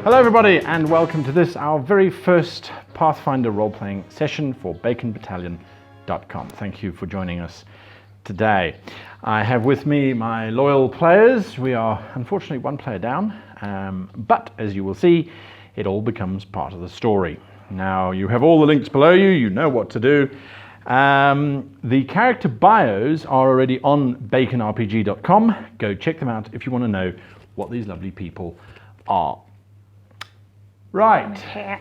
Hello everybody and welcome to this, our very first Pathfinder role-playing session for BACONRPG.com. Thank you for joining us today. I have with me my loyal players. We are unfortunately one player down, but as you will see, it all becomes part of the story. Now you have all the links below you, you know what to do. The character bios are already on BACONRPG.com. Go check them out if you want to know what these lovely people are. Right,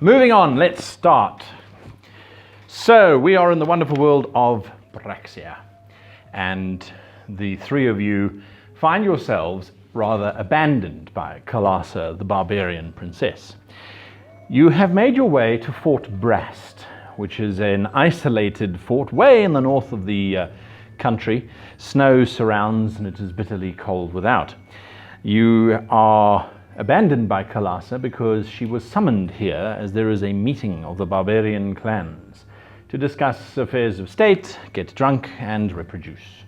moving on, let's start. So we are in the wonderful world of Braxia, and the three of you find yourselves rather abandoned by Kalasa, the barbarian princess. You have made your way to Fort Brast, which is an isolated fort way in the north of the country. Snow surrounds and it is bitterly cold without. You are abandoned by Kalasa because she was summoned here as there is a meeting of the barbarian clans to discuss affairs of state, get drunk and reproduce.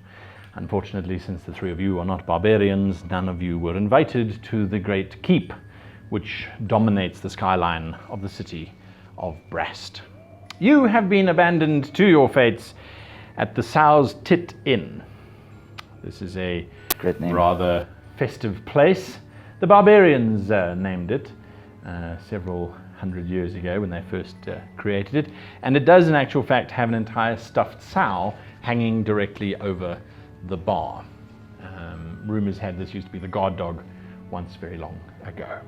Unfortunately, since the three of you are not barbarians, none of you were invited to the great keep which dominates the skyline of the city of Brast. You have been abandoned to your fates at the Sow's Tit Inn. This is a great name. Rather festive place. The barbarians named it several hundred years ago when they first created it, and it does in actual fact have an entire stuffed sow hanging directly over the bar. Rumours had this used to be the guard dog once very long ago.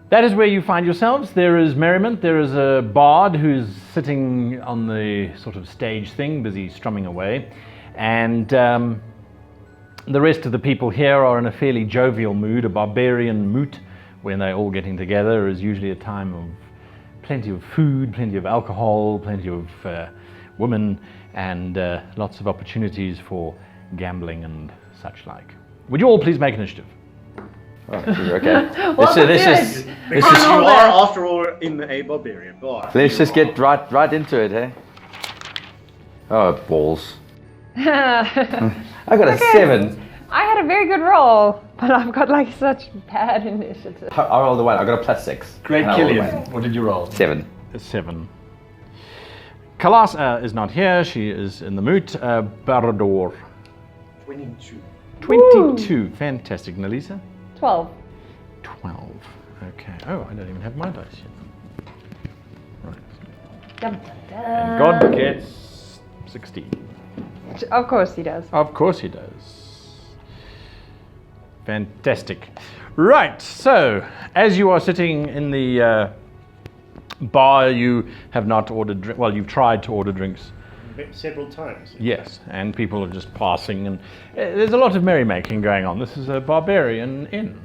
That is where you find yourselves. There is merriment. There is a bard who's sitting on the sort of stage thing, busy strumming away, and the rest of the people here are in a fairly jovial mood, a barbarian moot. When they're all getting together is usually a time of plenty of food, plenty of alcohol, plenty of women, and lots of opportunities for gambling and such like. Would you all please make initiative? Oh, okay. This is you are, after all, in a barbarian bar. Let's just get right into it, hey? Oh, balls. I got a 7. I had a very good roll, but I've got like such bad initiative. I rolled a 1. I got a +6. Great, Killian. What did you roll? 7. A 7. Kalasa is not here. She is in the moot. Barador. 22. 22. Fantastic. Nalisa? 12. 12. Okay. Oh, I don't even have my dice yet. Right. Dum, dum, dum. And God gets 16. Of course he does. Of course he does. Fantastic. Right, so as you are sitting in the bar, you have not ordered well, you've tried to order drinks Several times. Yes, and people are just passing, and there's a lot of merrymaking going on. This is a barbarian inn.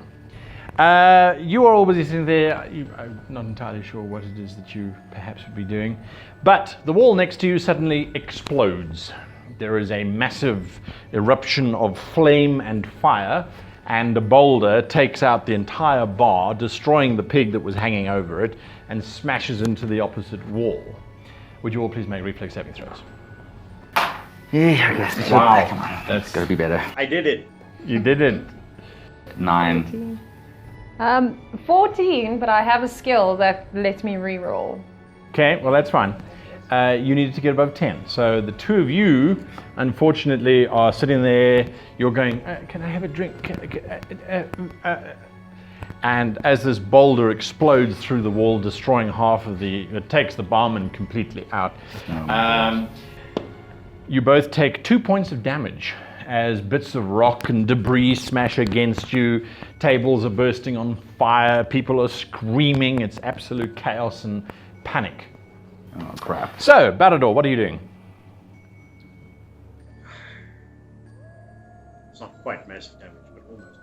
You are all busy sitting there. I'm not entirely sure what it is that you perhaps would be doing, but the wall next to you suddenly explodes. There is a massive eruption of flame and fire, and a boulder takes out the entire bar, destroying the pig that was hanging over it, and smashes into the opposite wall. Would you all please make reflex saving throws? Yeah, I guess. Wow. Come on. That's gotta be better. I did it. You didn't. 9. 14, but I have a skill that lets me re-roll. Okay, well that's fine. You needed to get above 10. So the two of you, unfortunately, are sitting there. You're going, can I have a drink? And as this boulder explodes through the wall, destroying half of it takes the barman completely out. You both take 2 points of damage as bits of rock and debris smash against you. Tables are bursting on fire. People are screaming. It's absolute chaos and panic. Oh, crap. So, Barador, what are you doing? It's not quite massive damage, but almost.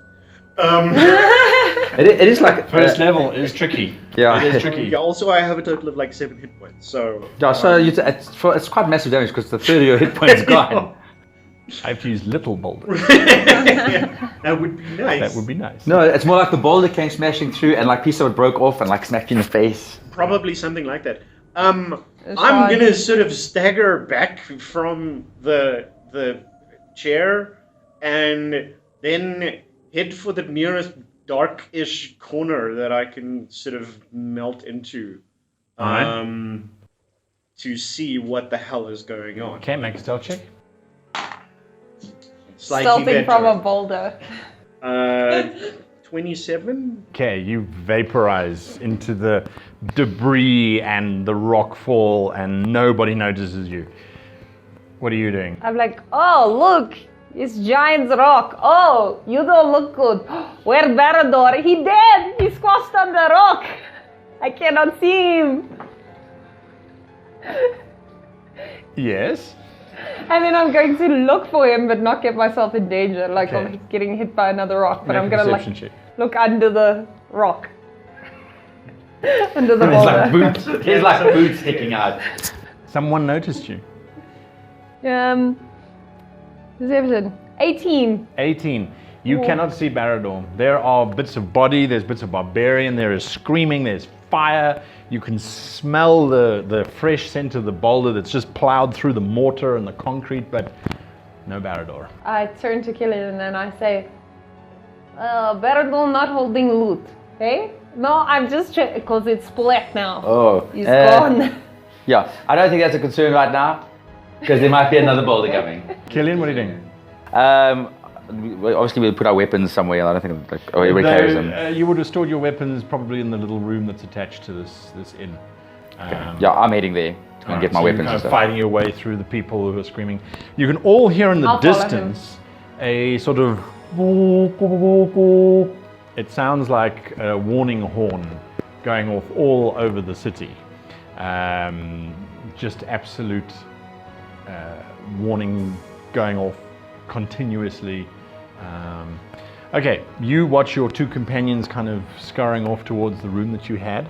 It is like... First level is tricky. Yeah. It is tricky. Yeah, also I have a total of like 7 hit points, so... Yeah, so it's quite massive damage because the third of your hit points gone. I have to use little boulders. Yeah, that would be nice. That would be nice. No, it's more like the boulder came smashing through and like piece of it broke off and like smacked you in the face. Probably something like that. I'm gonna sort of stagger back from the chair and then head for the nearest dark-ish corner that I can sort of melt into to see what the hell is going on. Okay, make a stealth check. Stealthing from a boulder. 27. Okay, you vaporize into the debris and the rock fall, and nobody notices you. What are you doing? I'm like, oh, look, it's giant rock. Oh, you don't look good. Where's Barador? He dead. He's squashed on the rock. I cannot see him. Yes? And then I'm going to look for him, but not get myself in danger, like of getting hit by another rock. But I'm gonna look under the rock, under the boulder. He's like boots sticking out. Someone noticed you. This episode 18. 18. You cannot see Barador. There are bits of body, there's bits of barbarian, there is screaming, there's fire. You can smell the fresh scent of the boulder that's just plowed through the mortar and the concrete, but no Barador. I turn to Killian and I say, Barador not holding loot, okay? No, I'm just checking, because it's split now. Oh. He's gone. Yeah, I don't think that's a concern right now, because there might be another boulder coming. Killian, what are you doing? Obviously we'll put our weapons somewhere. I don't think everybody carries them. You would have stored your weapons probably in the little room that's attached to this inn. Yeah, I'm heading there to go and get my weapons and stuff. Fighting your way through the people who are screaming. You can all hear in the distance a sort of... It sounds like a warning horn going off all over the city. Just absolute warning going off continuously. Okay, you watch your two companions kind of scurrying off towards the room that you had.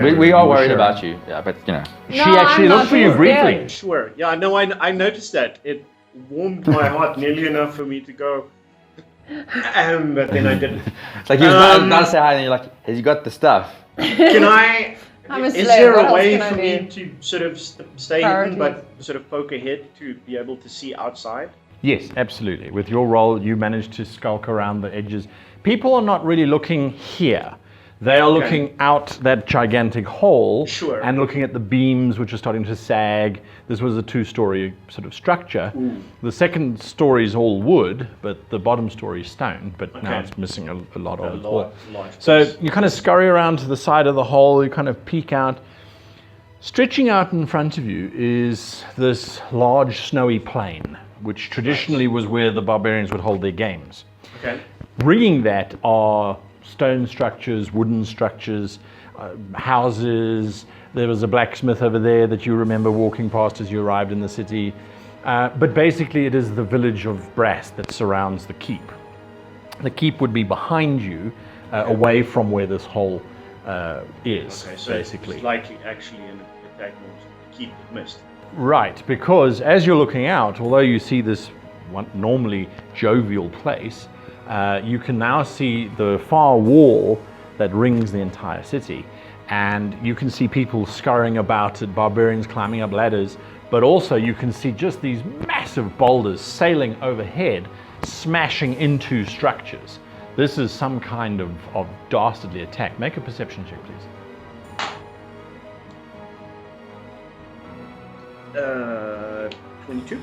We are worried about you, yeah, but you know. She actually looked for you briefly. Sure, yeah, no, I noticed that. It warmed my heart nearly enough for me to go, but then I didn't. It's like you was about to say hi and you're like, has you got the stuff? Can I... I'm a Is slave. there What a else way can I for me do? to sort of stay hidden, but sort of poke ahead to be able to see outside? Yes, absolutely. With your role, you managed to skulk around the edges. People are not really looking here. They are looking out that gigantic hole and looking at the beams which are starting to sag. This was a two-story sort of structure. The second story is all wood, but the bottom story is stone, but now it's missing a lot of it. So you kind of scurry around to the side of the hole, you kind of peek out. Stretching out in front of you is this large snowy plain, which traditionally was where the barbarians would hold their games. Ringing that are stone structures, wooden structures, houses. There was a blacksmith over there that you remember walking past as you arrived in the city. But basically it is the village of Brass that surrounds the keep. The keep would be behind you, away from where this hole is, so basically. It's likely actually an attack mode to keep it missed. Right, because as you're looking out, although you see this normally jovial place, you can now see the far wall that rings the entire city, and you can see people scurrying about it, barbarians climbing up ladders, but also you can see just these massive boulders sailing overhead, smashing into structures. This is some kind of dastardly attack. Make a perception check, please. 22.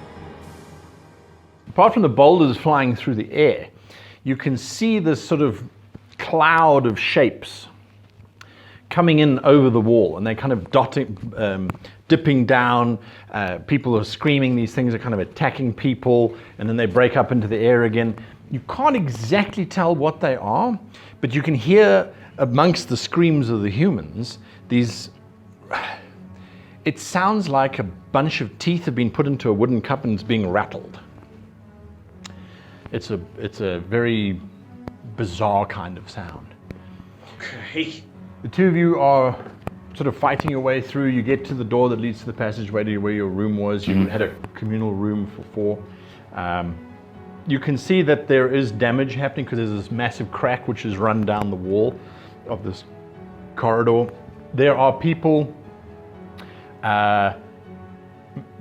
Apart from the boulders flying through the air, you can see this sort of cloud of shapes coming in over the wall, and they're kind of dipping down. People are screaming. These things are kind of attacking people, and then they break up into the air again. You can't exactly tell what they are, but you can hear amongst the screams of the humans these... It sounds like a bunch of teeth have been put into a wooden cup and it's being rattled. It's a very bizarre kind of sound. Okay. The two of you are sort of fighting your way through. You get to the door that leads to the passageway to where your room was. You had a communal room for 4. You can see that there is damage happening because there's this massive crack which has run down the wall of this corridor. There are people.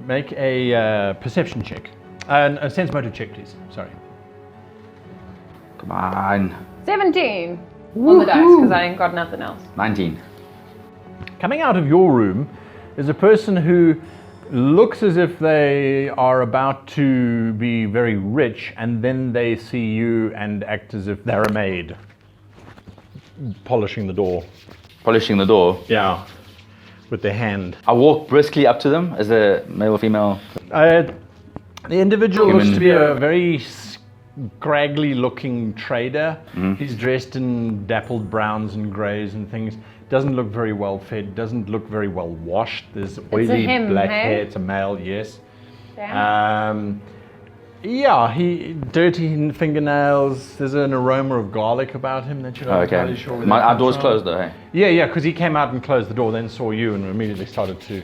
Make a perception check. A sense motive check, please. Sorry. Come on. 17 on the dice because I ain't got nothing else. 19. Coming out of your room is a person who looks as if they are about to be very rich, and then they see you and act as if they're a maid. Polishing the door. Polishing the door. Yeah. With their hand. I walk briskly up to them as a male or female. The individual Human. looks to be a very scraggly looking trader. He's dressed in dappled browns and greys and things. Doesn't look very well fed, doesn't look very well washed. There's oily him, black hey? hair. It's a male, yes. Damn. Yeah, dirty fingernails. There's an aroma of garlic about him that you're not entirely sure where that Our comes door's from. closed though, hey? Yeah, because he came out and closed the door, then saw you and immediately started to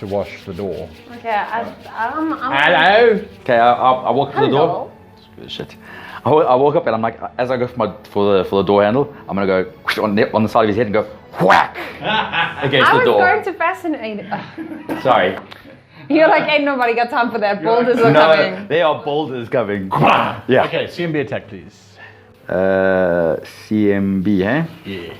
wash the door. Okay, I'm Hello? Okay, I walk up to the door. Hello. Shit. I walk up and I'm like, as I go for the door handle, I'm gonna go on the side of his head and go whack against I the was door. going to fascinate. Sorry. You're like, ain't nobody got time for that. Boulders are coming. No, there are boulders coming. Yeah. Okay, CMB attack, please. CMB, eh? Yeah.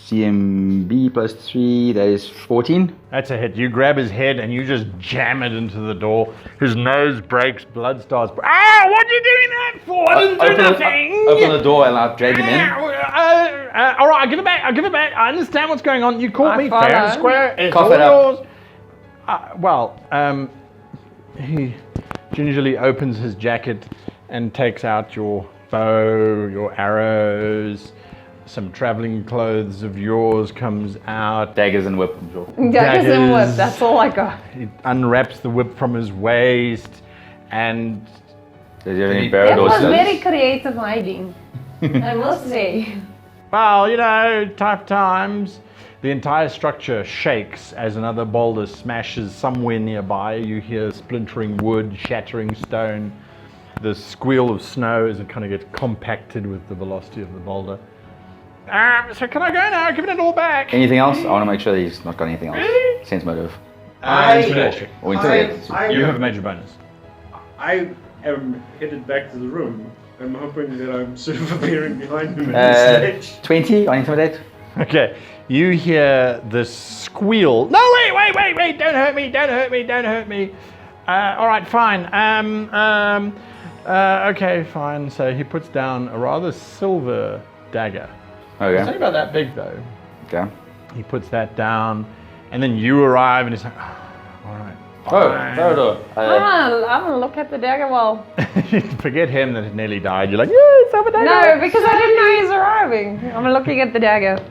CMB plus 3, that is 14. That's a hit. You grab his head and you just jam it into the door. His nose breaks, blood starts. What are you doing that for? I didn't do nothing. Open the door and I'll drag him in. All right, I'll give it back. I understand what's going on. You caught me fair and square. It's Cough all it up. yours. He gingerly opens his jacket and takes out your bow, your arrows. Some traveling clothes of yours comes out. Daggers and whip, I'm sure. Daggers and whip, that's all I got. He unwraps the whip from his waist and... Does he have any It barrel was doors? very creative hiding, I must say. Well, tough times. The entire structure shakes as another boulder smashes somewhere nearby. You hear splintering wood, shattering stone. The squeal of snow as it kind of gets compacted with the velocity of the boulder. So can I go now? Giving it all back. Anything else? I want to make sure that he's not got anything else. Sense motive. Intimidation. Or intimidate. You have a major bonus. I am headed back to the room. I'm hoping that I'm sort of appearing behind him at this stage. 20 on intimidate. Okay, you hear the squeal. No, wait! Don't hurt me! All right, fine. Okay, fine. So he puts down a rather silver dagger. It's only Okay. about that big though. Okay. He puts that down, and then you arrive, and he's like, all right. Oh, fine." Theodore. I'm gonna look at the dagger well. Forget him that had nearly died. You're like, yeah, silver dagger. No, because I didn't know he's arriving. I'm looking at the dagger.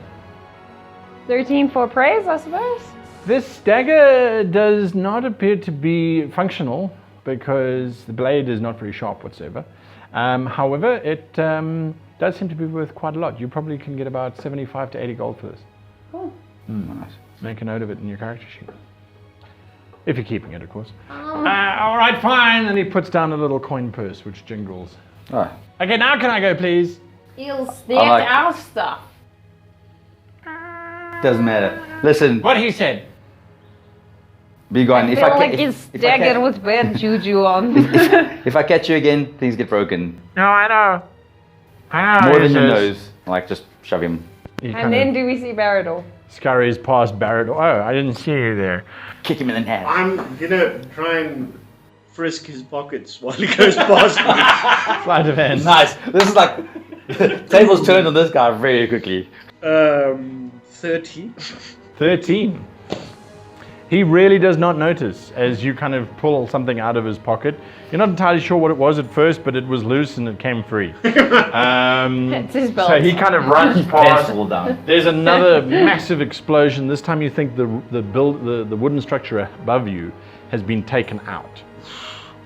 13 for praise, I suppose. This dagger does not appear to be functional because the blade is not very sharp whatsoever. However, it does seem to be worth quite a lot. You probably can get about 75 to 80 gold for this. Cool. Nice. Make a note of it in your character sheet. If you're keeping it, of course. All right, fine. And he puts down a little coin purse, which jingles. Oh. Okay, now can I go, please? He'll steal our stuff. Doesn't matter. Listen, What he said. be gone. I feel like his dagger with bad juju on. If I catch you again, things get broken. No, I know. More than your nose. Like, just shove him. He And kind then of do we see Barador? scurries past Barrett. Oh, I didn't see you there. Kick him in the head. I'm gonna try and frisk his pockets while he goes past me. Sleight of hand. Nice. This is like tables turned on this guy very quickly. 30. 13. He really does not notice as you kind of pull something out of his pocket. You're not entirely sure what it was at first, but it was loose and it came free. It's his belt. So he kind of runs past. Pencil down. There's another massive explosion. This time you think the wooden structure above you has been taken out.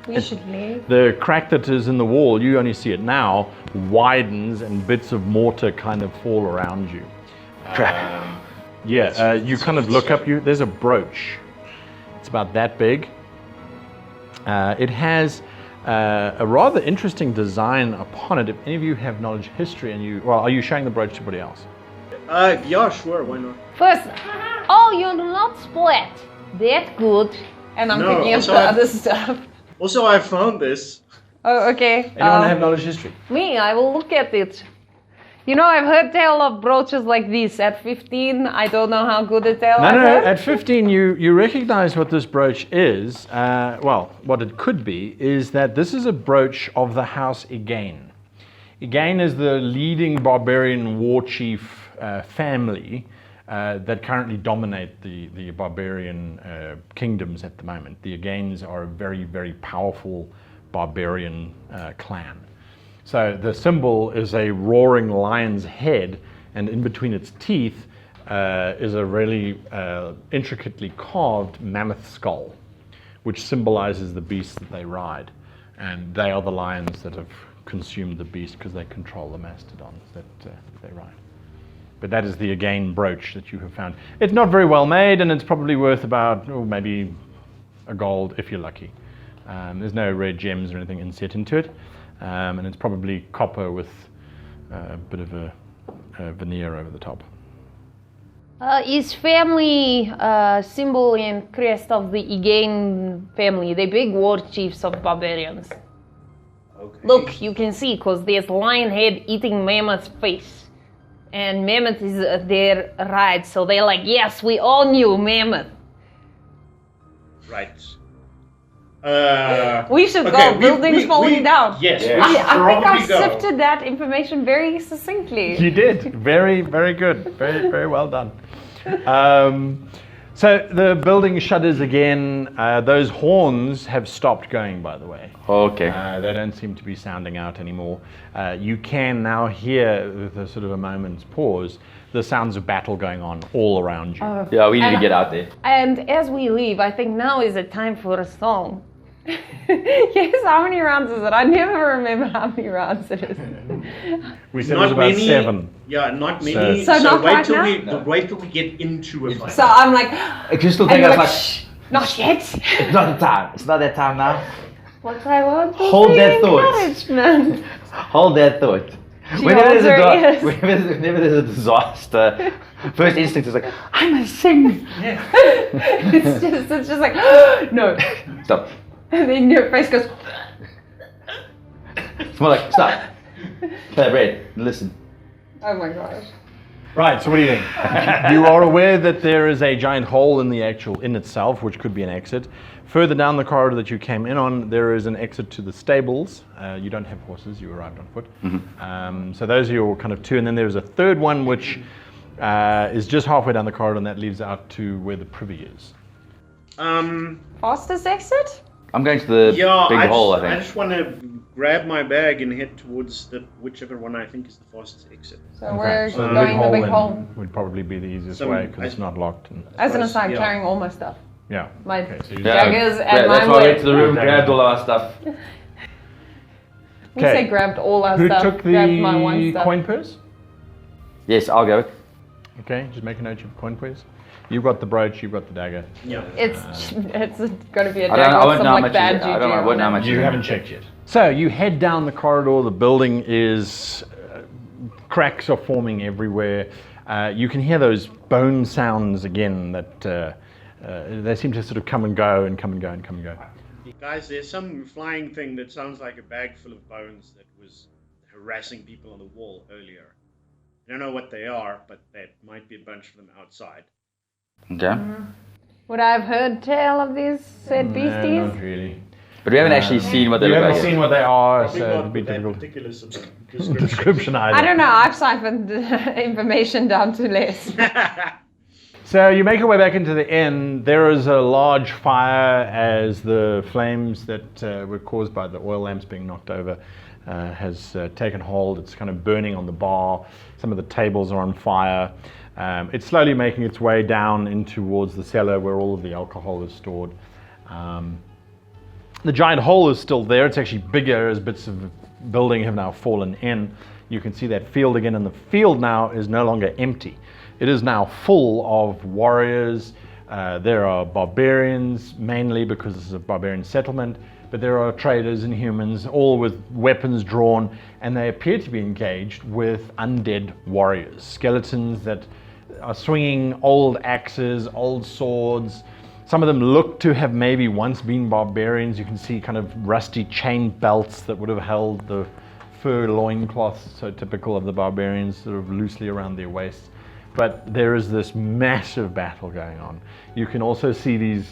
We should leave. The crack that is in the wall, you only see it now, widens and bits of mortar kind of fall around you. Crap. You kind of look up, there's a brooch. It's about that big. It has a rather interesting design upon it. If any of you have knowledge of history and are you showing the brooch to somebody else? Yeah, sure, why not? First, oh, you're not split. That's good. And I'm No, picking up also the I- other stuff. Also, I found this. Oh, okay. Anyone have knowledge history? Me, I will look at it. You know, I've heard tale of brooches like this. At 15, I don't know how good a tale I've heard. At 15, you recognize what this brooch is. Well, what it could be is that this is a brooch of the house Egain. Egain is the leading barbarian war chief family that currently dominate the barbarian kingdoms at the moment. The Egains are a very, very powerful barbarian clan. So the symbol is a roaring lion's head, and in between its teeth is a really intricately carved mammoth skull, which symbolizes the beast that they ride. And they are the lions that have consumed the beast because they control the mastodons that they ride. But that is the Egain brooch that you have found. It's not very well made, and it's probably worth about maybe a gold if you're lucky. There's no red gems or anything inset into it. And it's probably copper with a bit of a veneer over the top. Is family symbol and crest of the Egain family, the big war chiefs of barbarians? Okay. Look, you can see, because there's lion head eating mammoth's face. And mammoth is their ride, so they're like, yes, we own you, mammoth. Right. We should go. Buildings falling down. Yes, Yeah. we should I think I probably go. sifted that information very succinctly. You did. Very, very good. Very, very well done. So the building shudders again. Those horns have stopped going, by the way. Okay. They don't seem to be sounding out anymore. You can now hear, with a sort of a moment's pause, the sounds of battle going on all around you. Yeah, we need to get out there. And as we leave, I think now is the time for a song. Yes, how many rounds is it? I never remember how many rounds it is. We said it was about 7. Yeah, not many. So not wait right till now? wait till we get into a fight. So I'm like, Crystal and thing, you're I was like, like, shh, not yet. it's not the time. It's not that time now. What I want to Hold see that thought. encouragement. Hold that thought. She Whenever holds her ears. whenever there's a disaster, first instinct is like, I must sing. It's just like, no. Stop. And then your face goes, It's more like, stop. Play bread. Listen. oh my gosh. Right, so what do you think? You are aware that there is a giant hole in the actual inn itself, which could be an exit. Further down the corridor that you came in on, there is an exit to the stables. You don't have horses, you arrived on foot. Mm-hmm. So those are your kind of two, and then there's a third one which is just halfway down the corridor, and that leads out to where the privy is. Fastest exit? I'm going to the big hole, I I think. just want to grab my bag and head towards whichever one I think is the fastest exit. So we're So going the big in hole. would probably be the easiest So way because I- it's not locked. And, As an aside, Yeah. carrying all my stuff. yeah. My Okay, so you daggers and Yeah, that's my why I went whip. to the room, Okay. grabbed all our stuff. We Okay. say grabbed all our Who stuff, took grabbed my one the stuff. coin purse? Yes, I'll go. Okay, just make a note of your coin purse. You've got the brooch, you've got the dagger. Yeah. It's going to be a I dagger with won't some know how like much bad it is. juju. I don't know. I won't know how on it. much You it is. haven't checked yet. So you head down the corridor. The building is cracks are forming everywhere. You can hear those bone sounds again. That they seem to sort of come and go and come and go and come and go. Guys, there's some flying thing that sounds like a bag full of bones that was harassing people on the wall earlier. I don't know what they are, but there might be a bunch of them outside. Okay. Would I have heard tale of these said No, beasties? not really. But we haven't actually seen what they You look haven't like. seen what they are, Probably so not it'd be with that difficult. particular Description either. I don't know. I've siphoned information down to less. So you make your way back into the inn. There is a large fire as the flames that were caused by the oil lamps being knocked over has taken hold. It's kind of burning on the bar. Some of the tables are on fire. It's slowly making its way down in towards the cellar where all of the alcohol is stored. The giant hole is still there. It's actually bigger as bits of building have now fallen in. You can see that field again, and the field now is no longer empty. It is now full of warriors. There are barbarians, mainly because this is a barbarian settlement, but there are traders and humans, all with weapons drawn, and they appear to be engaged with undead warriors, skeletons that are swinging old axes, old swords. Some of them look to have maybe once been barbarians. You can see kind of rusty chain belts that would have held the fur loincloths, so typical of the barbarians, sort of loosely around their waists. But there is this massive battle going on. You can also see these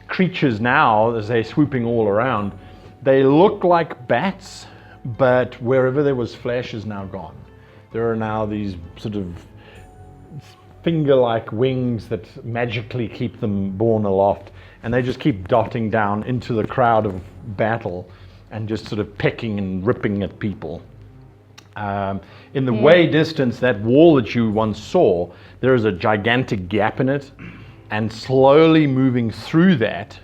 creatures now, as they're swooping all around. They look like bats, but wherever there was flesh is now gone. There are now these sort of finger-like wings that magically keep them borne aloft, and they just keep dotting down into the crowd of battle and just sort of pecking and ripping at people. In the way distance, that wall that you once saw, there is a gigantic gap in it, and slowly moving through that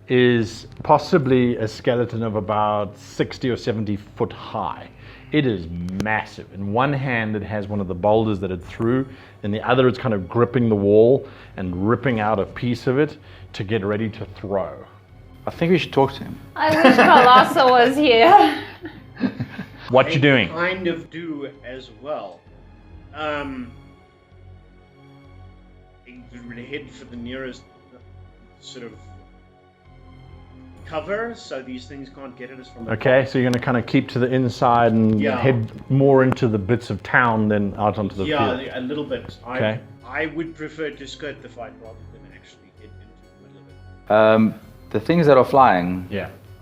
is possibly a skeleton of about 60 or 70 foot high. It is massive. In one hand, it has one of the boulders that it threw. In the other, it's kind of gripping the wall and ripping out a piece of it to get ready to throw. I think we should talk to him. I wish Kalasa was here. What you doing? Kind of do as well. Head for the nearest sort of cover, so these things can't get at us from the Okay, so you're going to kind of keep to the inside and head more into the bits of town than out onto the field. Yeah, a little bit. Okay. I would prefer to skirt the fight rather than actually head into the middle of it. The things that are flying,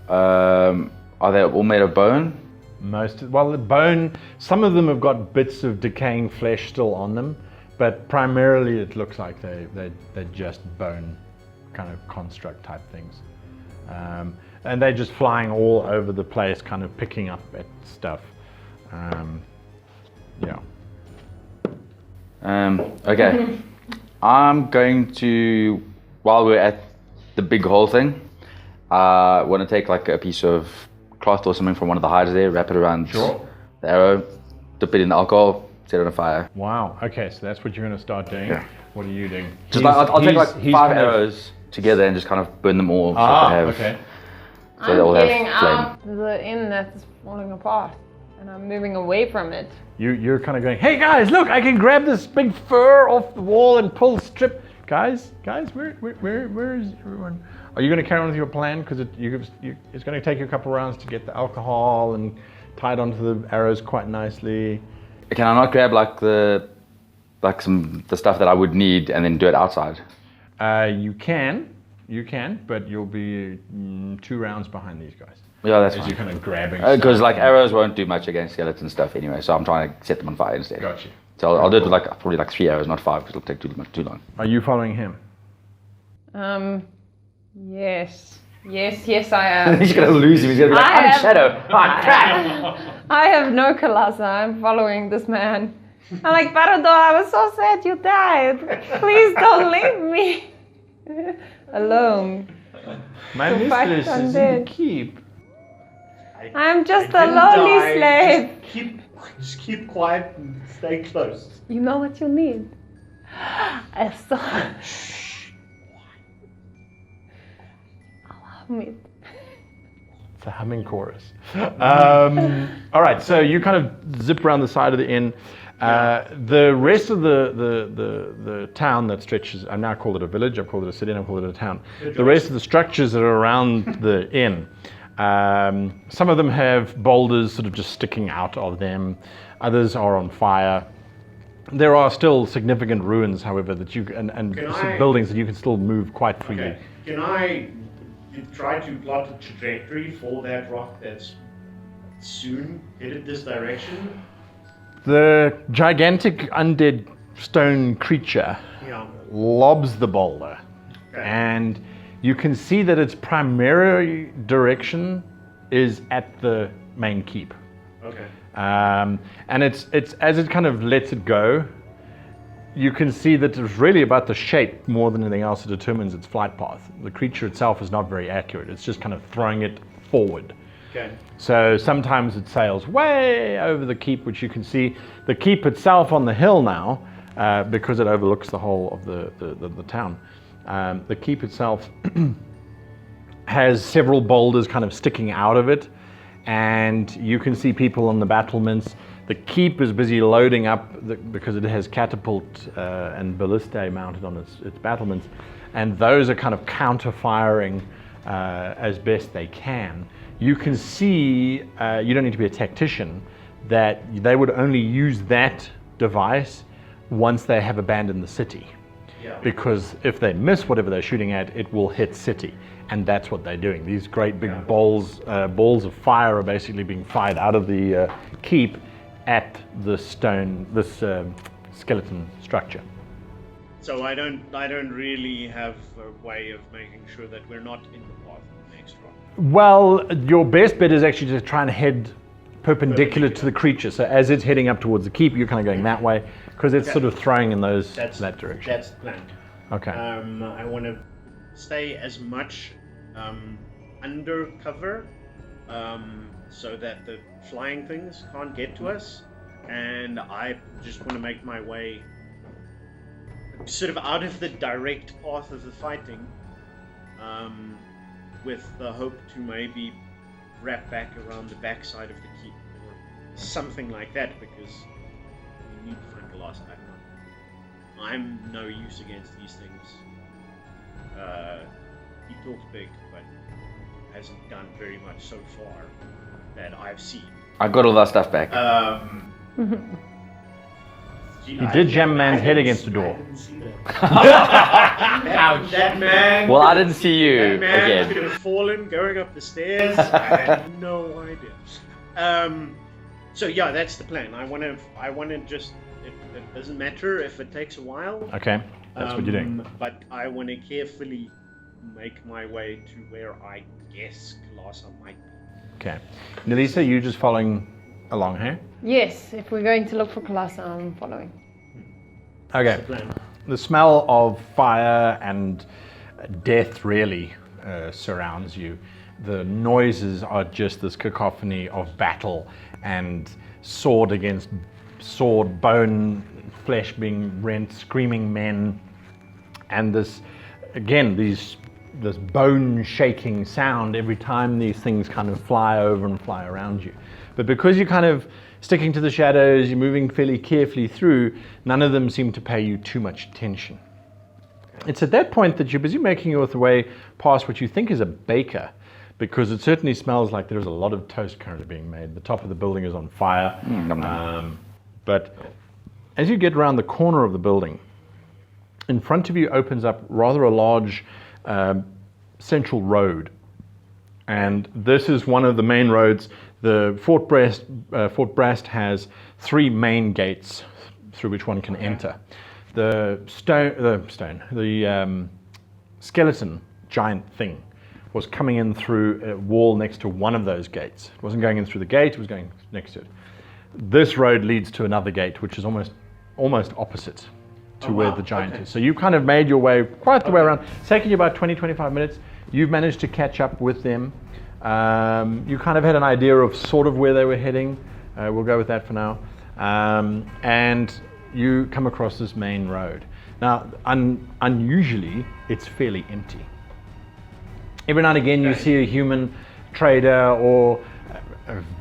are they all made of bone? The bone, some of them have got bits of decaying flesh still on them, but primarily it looks like they're just bone kind of construct type things. And they're just flying all over the place, kind of picking up at stuff. Okay. I'm going to, while we're at the big hole thing, want to take like a piece of cloth or something from one of the hides there, wrap it around the arrow, dip it in the alcohol, set it on fire. Wow. Okay, so that's what you're going to start doing. Yeah. What are you doing? I'll take like 5 arrows together and just kind of burn them all. Okay. So they all I'm getting have flame. out the inn that's falling apart, and I'm moving away from it. You're kind of going, hey guys, look, I can grab this big fur off the wall and pull strip. Guys, where is everyone? Are you going to carry on with your plan? Because it's going to take you a couple rounds to get the alcohol and tie it onto the arrows quite nicely. Can I not grab like the stuff that I would need and then do it outside? You can, but you'll be 2 rounds behind these guys. Yeah, that's as fine. you're kind of grabbing. Because like arrows won't do much against skeleton stuff anyway, so I'm trying to set them on fire instead. Gotcha. So I'll do it with probably 3 arrows, not 5, because it'll take too long. Are you following him? Yes, I am. He's gonna lose him. He's gonna be like, I'm in shadow. Oh, crap! I have no Kalasa. I'm following this man. I'm like, Parador, I was so sad you died. Please don't leave me alone. My To fight mistress is in the undead. keep. I'm just I a didn't lonely die, slave. Just keep quiet and stay close. You know what you need? A sword. Allow me. It's a humming chorus. All right, so you kind of zip around the side of the inn. The rest of the town that stretches, I now call it a village, I've called it a city, and I've called it a town. The rest of the structures that are around the inn, some of them have boulders sort of just sticking out of them. Others are on fire. There are still significant ruins, however, that you and buildings that you can still move quite freely. Okay. Can I try to plot a trajectory for that rock that's soon headed this direction? The gigantic undead stone creature lobs the boulder, and you can see that its primary direction is at the main keep. Okay. And it's as it kind of lets it go, you can see that it's really about the shape more than anything else that determines its flight path. The creature itself is not very accurate. It's just kind of throwing it forward. Okay. So sometimes it sails way over the keep, which you can see the keep itself on the hill now, because it overlooks the whole of the town. The keep itself has several boulders kind of sticking out of it, and you can see people on the battlements. The keep is busy loading up because it has catapult and ballistae mounted on its battlements, and those are kind of counter-firing as best they can. You can see, you don't need to be a tactician, that they would only use that device once they have abandoned the city. Yeah. Because if they miss whatever they're shooting at, it will hit city, and that's what they're doing. These great big balls of fire are basically being fired out of the keep at this skeleton structure. So I don't really have a way of making sure that we're not in the path of the next rock. Well, your best bet is actually to try and head perpendicular to the creature. So as it's heading up towards the keep, you're kind of going that way, because it's sort of throwing in that direction. That's the plan. Okay. I want to stay as much undercover so that the flying things can't get to us, and I just want to make my way sort of out of the direct path of the fighting, with the hope to maybe wrap back around the backside of the keep or something like that, because we need to find Glass. I'm no use against these things. He talks big, but hasn't done very much so far that I've seen. I got all that stuff back. You did jam a man's head against the door. I didn't see that. Ouch. That man. Well, I didn't see you That man again. could have fallen going up the stairs. I had no idea. So yeah, that's the plan. I want to just. It doesn't matter if it takes a while. Okay, that's what you're doing. But I want to carefully make my way to where I guess Kalasa might be. Okay. Nelisa, you just following along here? Yes, if we're going to look for Kalasa, I'm following. Okay. The smell of fire and death really surrounds you. The noises are just this cacophony of battle and sword against sword, bone, flesh being rent, screaming men, and this bone shaking sound every time these things kind of fly over and fly around you. But because you're kind of sticking to the shadows, you're moving fairly carefully through, none of them seem to pay you too much attention. It's at that point that you're busy making your way past what you think is a baker, because it certainly smells like there's a lot of toast currently being made. The top of the building is on fire. But as you get around the corner of the building, in front of you opens up rather a large central road. And this is one of the main roads. The Fort Brast has 3 main gates through which one can enter. The skeleton giant thing was coming in through a wall next to one of those gates. It wasn't going in through the gate, it was going next to it. This road leads to another gate, which is almost opposite to where the giant is. So you kind of made your way quite the way around. It's taken you about 20-25 minutes. You've managed to catch up with them. You kind of had an idea of sort of where they were heading. We'll go with that for now. And you come across this main road. Now, unusually, it's fairly empty. Every now and again, you see a human trader, or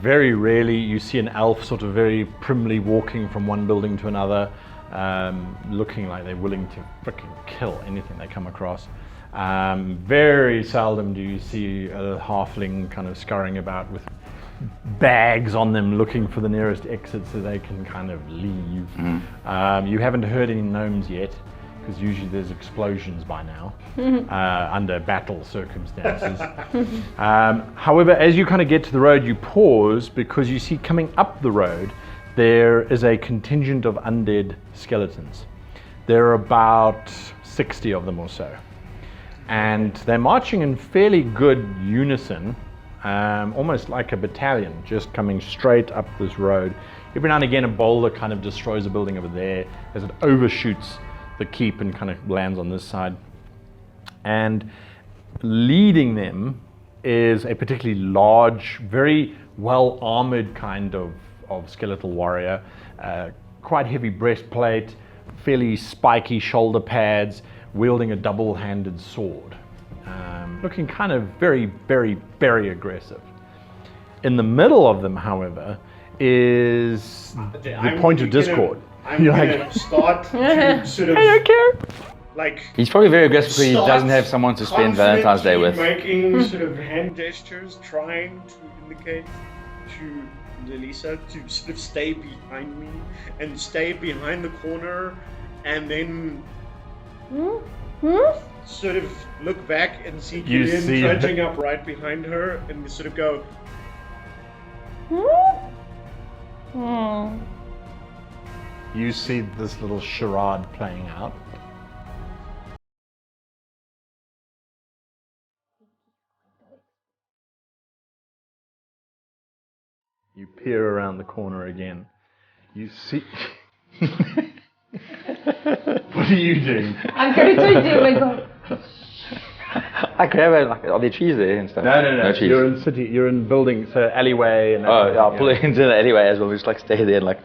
very rarely you see an elf sort of very primly walking from one building to another, looking like they're willing to freaking kill anything they come across. Very seldom do you see a halfling kind of scurrying about with bags on them looking for the nearest exit so they can kind of leave. You haven't heard any gnomes yet, because usually there's explosions by now under battle circumstances. However, as you kind of get to the road, you pause because you see coming up the road there is a contingent of undead skeletons. There are about 60 of them or so. And they're marching in fairly good unison, almost like a battalion, just coming straight up this road. Every now and again a boulder kind of destroys a building over there as it overshoots the keep and kind of lands on this side. And leading them is a particularly large, very well armored kind of skeletal warrior, quite heavy breastplate, fairly spiky shoulder pads, wielding a double-handed sword, looking kind of very, very, very aggressive. In the middle of them, however, is the I'm point of gonna- discord. I'm You're gonna like, start to sort of I don't care. like. He's probably very aggressive because he start doesn't have someone to spend Valentine's Day with. Making sort of hand gestures, trying to indicate to Lelisa to sort of stay behind me and stay behind the corner, and then sort of look back and see You Gideon see- trudging up right behind her, and sort of go, You see this little charade playing out. You peer around the corner again. You see. What are you doing? I'm going to turn to you and go, I grab it, like, are there trees there and stuff? No. trees. You're in city. You're in building, so alleyway and. Oh, yeah, I'll pull it into the alleyway as well. Just like stay there, and like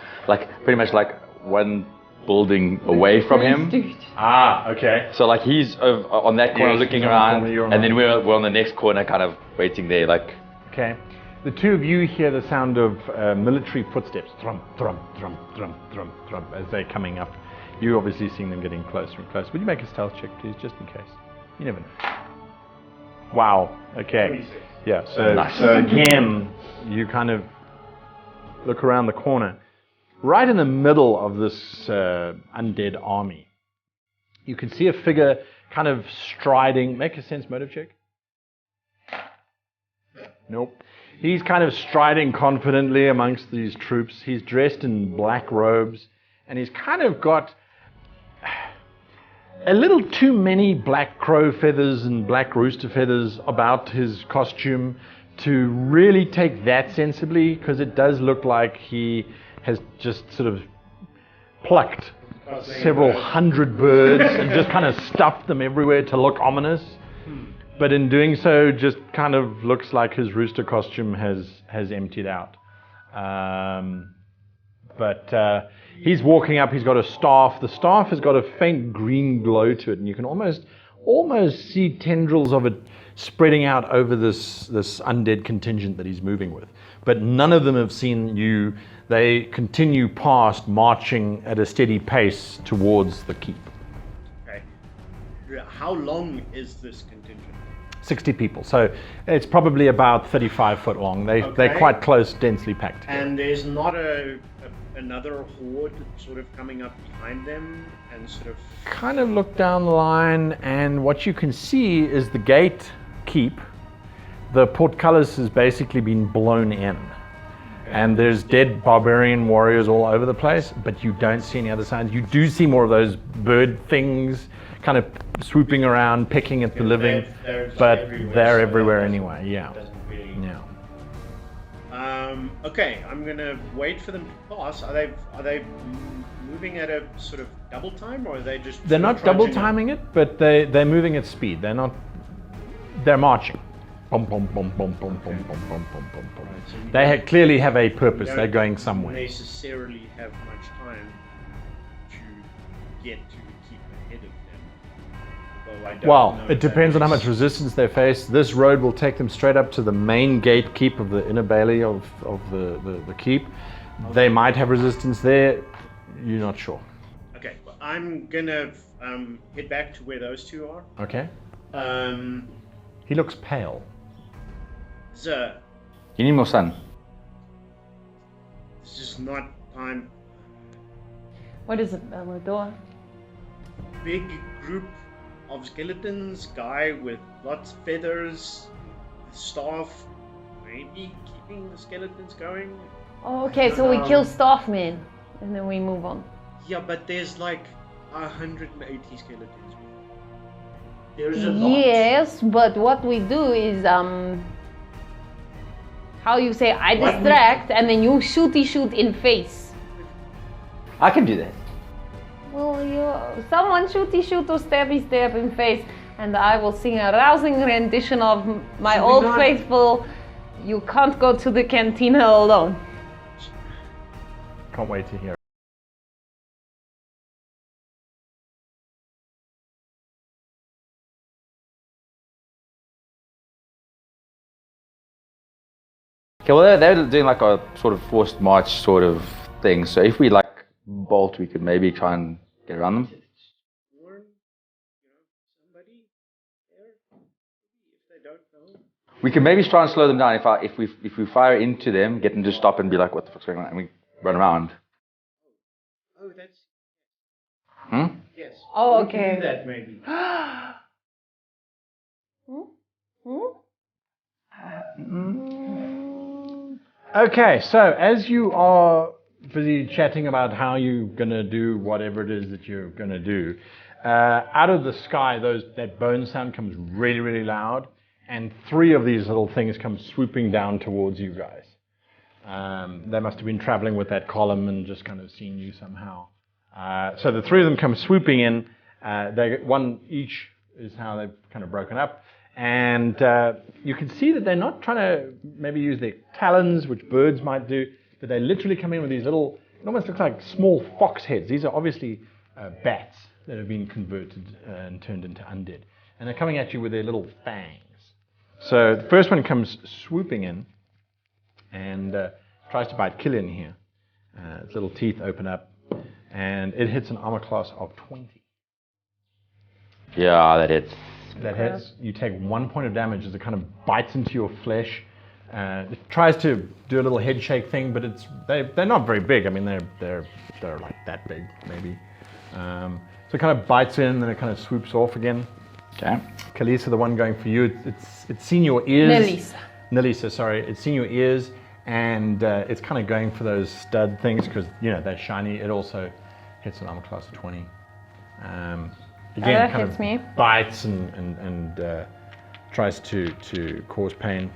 pretty much like one building away from him. Ah, okay. So like he's on that corner Yes, looking he's on the around, corner, you're on and the- then we're on the next corner, kind of waiting there, like. Okay. The two of you hear the sound of military footsteps. Thrum, thrum, thrum, thrum, thrum, thrum, as they're coming up. You're obviously seeing them getting closer and closer. Would you make a stealth check, please, just in case? You never know. Wow. Okay. 26. Yeah. So, Nice. so again, you kind of look around the corner. Right in the middle of this undead army, you can see a figure kind of striding. Make a sense motive check. Nope. He's kind of striding confidently amongst these troops. He's dressed in black robes, and he's kind of got a little too many black crow feathers and black rooster feathers about his costume to really take that sensibly, because it does look like he has just sort of plucked several hundred birds and just kind of stuffed them everywhere to look ominous. But in doing so, just kind of looks like his rooster costume has emptied out. But he's walking up. He's got a staff. The staff has got a faint green glow to it, and you can almost see tendrils of it spreading out over this undead contingent that he's moving with. But none of them have seen you. They continue past, marching at a steady pace towards the keep. okay, how long is this contingent? 60 people, so it's probably about 35 foot long. They're Okay. quite close, densely packed together. And there's not another horde sort of coming up behind them and sort of. Kind of look down the line, and what you can see is the gate keep. The portcullis has basically been blown in, and there's dead barbarian warriors all over the place, but you don't see any other signs. You do see more of those bird things kind of swooping around, picking at the living, They're just but everywhere, they're so everywhere that doesn't- anyway. Yeah. Doesn't really. Yeah. Okay, I'm gonna wait for them to pass. Are they moving at a sort of double time, or are they just? They're sort of not double trudging up? timing it, but they're moving at speed. They're marching. Bum, bum, bum, bum, bum, bum, bum, bum, bum, bum, bum. So you They clearly have a purpose. don't They're going somewhere. necessarily have much time to get to the keep ahead of them. Though I don't Well, know it if that depends on how makes- much resistance they face. This road will take them straight up to the main gate keep of the inner bailey of the keep. They might have resistance there. You're not sure. Okay, well, I'm gonna head back to where those two are. Okay. Um, He looks pale. so You need more sun. this is not time. what is it, Amador? Big group of skeletons, guy with lots of feathers, staff, maybe keeping the skeletons going. Oh, okay, so we kill Staffman, and then we move on. Yeah, but there's like 180 skeletons. There's a lot. Yes, but what we do is, how you say, I What we- distract, and then you shoot in face. I can do that. Well, someone shoot or stab in face, and I will sing a rousing rendition of my Should we old not- faithful, you can't go to the cantina alone. Can't wait to hear. Okay, well they're doing like a sort of forced march sort of thing. So if we like bolt, we could maybe try and get around them. Warn, somebody there, if they don't know. We can maybe try and slow them down if we fire into them, get them to stop and be like, what the fuck's going on, and we run around. Oh, that's yes. Oh, We can okay. do that maybe. Okay, so as you are busy chatting about how you're going to do whatever it is that you're going to do, out of the sky, that bone sound comes really, really loud, and 3 of these little things come swooping down towards you guys. They must have been traveling with that column and just kind of seen you somehow. So the 3 of them come swooping in. They get one each is how they've kind of broken up. And you can see that they're not trying to maybe use their talons, which birds might do, but they literally come in with these little, it almost looks like small fox heads. These are obviously bats that have been converted and turned into undead. And they're coming at you with their little fangs. So the first one comes swooping in and tries to bite Killian here. Its little teeth open up, and it hits an armor class of 20. Yeah, that hits. That hits. You take 1 point of damage as it kind of bites into your flesh. It tries to do a little head shake thing, but they're not very big. I mean, they're like that big, maybe. So it kind of bites in, and then it kind of swoops off again. Okay. Kalisa, the one going for you, it's seen your ears. Nelisa. Sorry. It's seen your ears, and it's kind of going for those stud things because, they're shiny. It also hits an armor class of 20. Again, that kind hits of me. bites and tries to cause pain,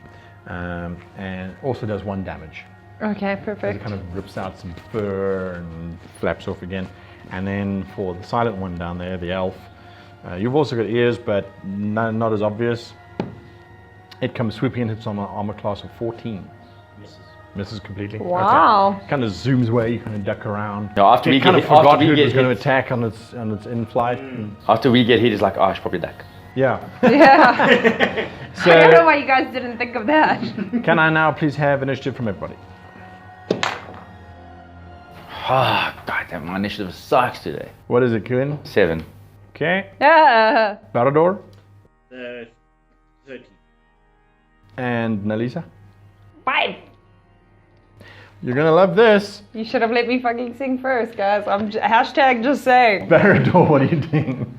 and also does 1 damage. Okay, As it perfect. kind of rips out some fur and flaps off again. And then for the silent one down there, the elf, you've also got ears, but not as obvious. It comes swooping in, hits on an armor class of 14. Misses completely. Wow. Okay. Kind of zooms away, you kind of duck around. No, after we It kind get of hit- after forgot we who it get was going to hit- attack on its in-flight. and- After we get hit, it's like, oh, I should probably duck. Yeah. Yeah. So, I don't know why you guys didn't think of that. can I now please have initiative from everybody? Ah, goddamn, my initiative sucks today. What is it, Killian? 7. Okay. Yeah. Barador 30. and Nalisa. 5. You're going to love this. You should have let me fucking sing first, guys. I'm hashtag just saying. Barador, what are you doing?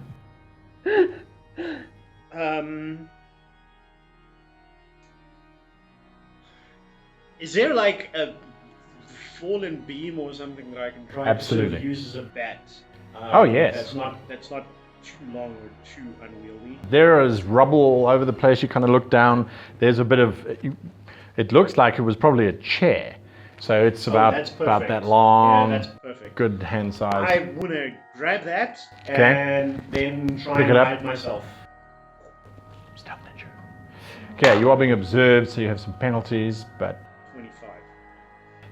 Is there like a fallen beam or something that I can try Absolutely. to sort of use as a bat? Oh, yes. That's not too long or too unwieldy. There is rubble all over the place. You kind of look down. There's a bit of. It looks like it was probably a chair. So it's about that's about perfect. that long. Yeah, that's perfect. Good hand size. I want to grab that Okay. and then try Pick and it up. hide myself. Stealth ninja. Okay, you are being observed, so you have some penalties. But 25.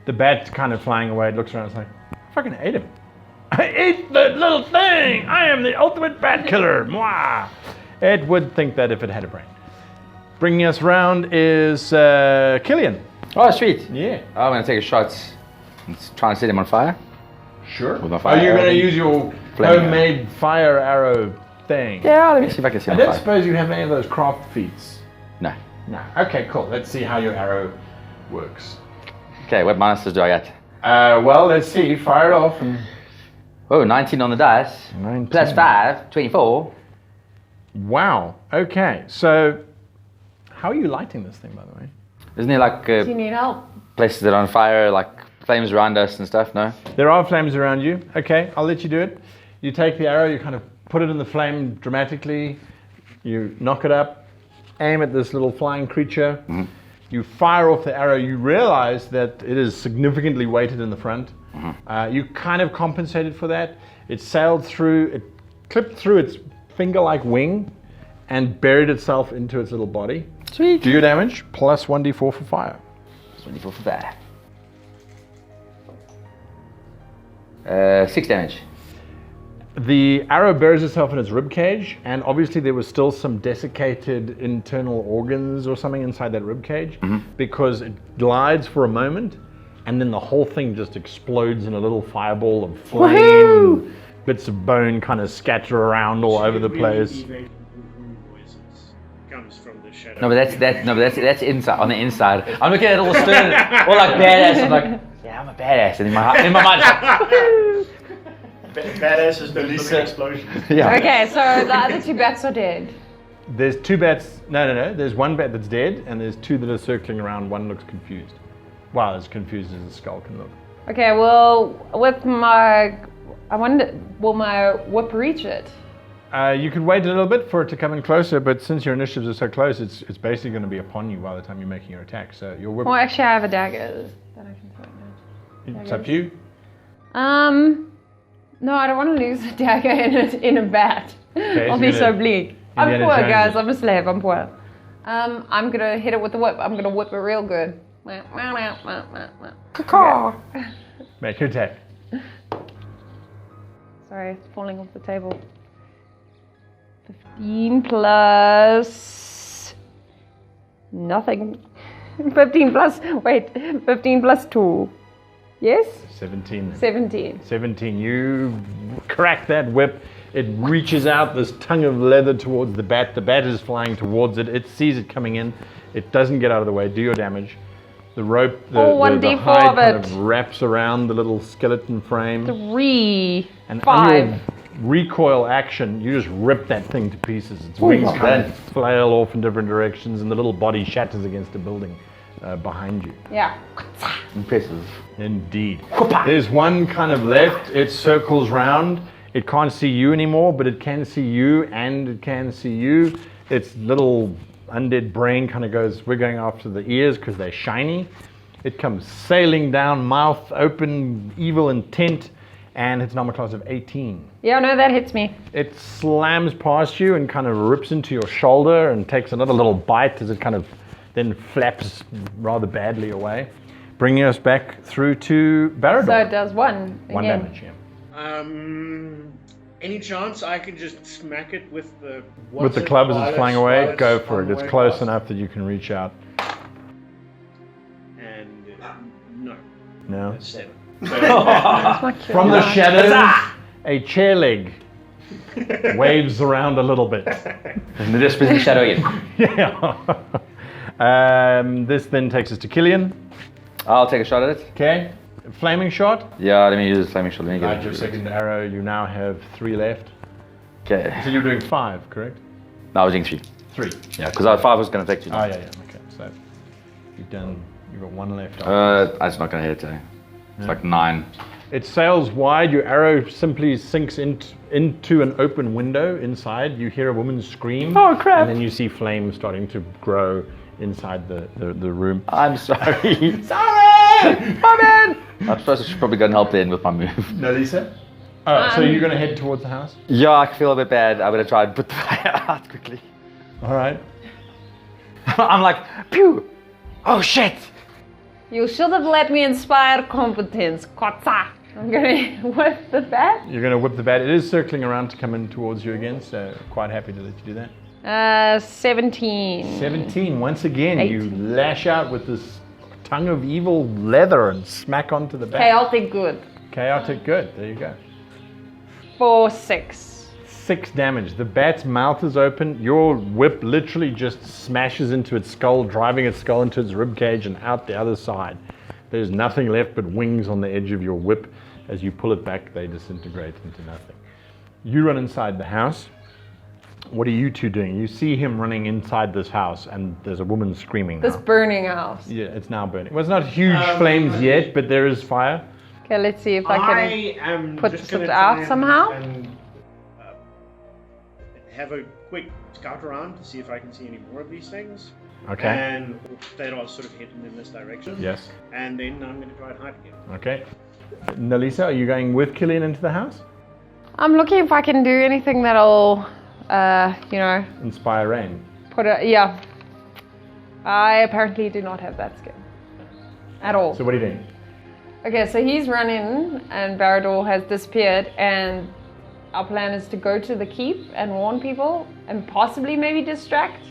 the bat kind of flying away. It looks around. It's like, I fucking ate him. I ate that little thing. I am the ultimate bat killer. Mwah. It would think that if it had a brain. Bringing us round is Killian. Oh, sweet. Yeah. I'm going to take a shot and try and set him on fire. Sure. With my Are fire you going to arrow. use your Flame homemade fire arrow thing? Yeah, let me see if I can set I him on don't fire. suppose you have any of those craft feats. No. No. Okay, cool. Let's see how your arrow works. Okay, what bonuses do I get? Well, let's see. Fire it off. And Oh, 19 on the dice. 19. Plus 5, 24. Wow. Okay. So, how are you lighting this thing, by the way? Isn't there like Do you need help? places that are on fire, like flames around us and stuff? No? There are flames around you. Okay, I'll let you do it. You take the arrow, you kind of put it in the flame dramatically. You knock it up, aim at this little flying creature. Mm-hmm. You fire off the arrow. You realize that it is significantly weighted in the front. Mm-hmm. You kind of compensated for that. It sailed through, it clipped through its finger-like wing and buried itself into its little body. Sweet. Do your damage, plus 1d4 for fire. 24 for that. 6 damage. The arrow buries itself in its rib cage, and obviously there was still some desiccated internal organs or something inside that rib cage, because it glides for a moment, and then the whole thing just explodes in a little fireball of flame. Woohoo! Bits of bone kind of scatter around all over the place. Noises comes from the shadow. No, but that's inside. On the inside, I'm looking at all stern, all like badass. I'm like, yeah, I'm a badass. And in my mind, it's Badass is the Lisa explosion. like, yeah. Okay, so the other 2 bats are dead. There's 2 bats. No. There's 1 bat that's dead, and there's 2 that are circling around. One looks confused. Wow, as confused as a skull can look. Okay, well, with my... I wonder, will my whip reach it? You could wait a little bit for it to come in closer, but since your initiatives are so close, it's basically going to be upon you by the time you're making your attack. So your whip. Well, actually, I have a dagger that I can throw now. It's up to you. No, I don't want to lose a dagger in a bat. Okay, I'll so be you're so gonna- bleak. I'm Indiana poor, Jones guys. it. I'm a slave. I'm poor. I'm gonna hit it with the whip. I'm gonna whip it real good. Make your attack. Sorry, it's falling off the table. 15 plus... Nothing. 15 plus... Wait. 15 plus 2. Yes? 17. 17. 17. You crack that whip. It reaches out this tongue of leather towards the bat. The bat is flying towards it. It sees it coming in. It doesn't get out of the way. Do your damage. The rope, the 1d4 hide of kind it. of wraps around the little skeleton frame. 3. And 5. on your recoil action, you just rip that thing to pieces. Its wings kind of flail off in different directions, and the little body shatters against a building behind you. Yeah. Impressive. Indeed. There's one kind of left. It circles round. It can't see you anymore, but it can see you, and it can see you. Its little undead brain kind of goes, we're going after the ears because they're shiny. It comes sailing down, mouth open, evil intent, and it's an armor class of 18. Yeah, no, that hits me. It slams past you and kind of rips into your shoulder and takes another little bite as it kind of then flaps rather badly away, bringing us back through to Barador. So it does 1 1 again. damage, yeah. Any chance I can just smack it with the... With the club as it's flying away, go for it. It's close enough that you can reach out. And no, No. that's 7. From the shadows, a chair leg waves around a little bit. And the distant shadow again. Yeah. This then takes us to Killian. I'll take a shot at it. Okay. Flaming shot. Yeah, let me use the flaming shot. Let me get Add your second arrow. You now have 3 left. Okay. So you're doing 5, correct? No, I was doing 3. 3. Yeah, because 5 was going to take 2. Oh yeah. Okay. So you've got 1 left. That's not going to hit it. It's like 9. It sails wide. Your arrow simply sinks into an open window inside. You hear a woman scream. Oh, crap. And then you see flames starting to grow inside the room. I'm sorry. Sorry! My man! I suppose I should probably go and help then with my move. No, Lisa? Oh, so you're going to head towards the house? Yeah, I feel a bit bad. I'm going to try and put the fire out quickly. All right. I'm like, pew! Oh shit! You should have let me inspire competence. Kotza. I'm gonna whip the bat. You're going to whip the bat. It is circling around to come in towards you again, so quite happy to let you do that. 17. 17. Once again, you 18. lash out with this tongue of evil leather and smack onto the bat. Chaotic good. Chaotic good. There you go. For 6. 6 damage. The bat's mouth is open. Your whip literally just smashes into its skull, driving its skull into its ribcage and out the other side. There's nothing left but wings on the edge of your whip. As you pull it back, they disintegrate into nothing. You run inside the house. What are you two doing? You see him running inside this house, and there's a woman screaming This now. burning house. Yeah, it's now burning. Well, it's not huge flames yet, but there is fire. Okay, let's see if I can. am put just it gonna out try and- somehow? and, have a quick scout around to see if I can see any more of these things. Okay. And that are sort of heading in this direction. Yes. And then I'm going to try and hide again. Okay. Nalisa, are you going with Killian into the house? I'm looking if I can do anything that'll, Inspire rain. yeah. I apparently do not have that skill. At all. So what are you doing? Okay, so he's running and Barador has disappeared and our plan is to go to the keep and warn people and possibly maybe distract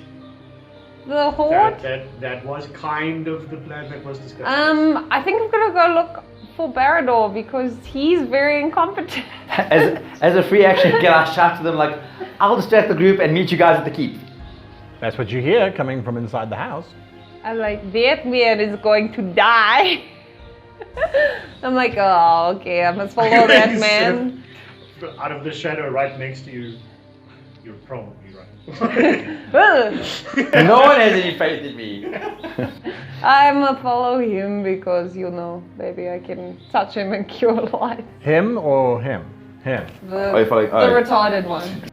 the horde. That was kind of the plan that was discussed. I think I'm gonna go look for Barador because he's very incompetent. As a free action, can I shout to them like, I'll distract the group and meet you guys at the keep? That's what you hear coming from inside the house. I'm like, that man is going to die. I'm like, oh, okay, I must follow that man. Out of the shadow right next to you, you're probably right. No one has any faith in me. I'm gonna follow him because, you know, maybe I can touch him and cure life. Him or him? Him. The Oh, you follow- retarded one.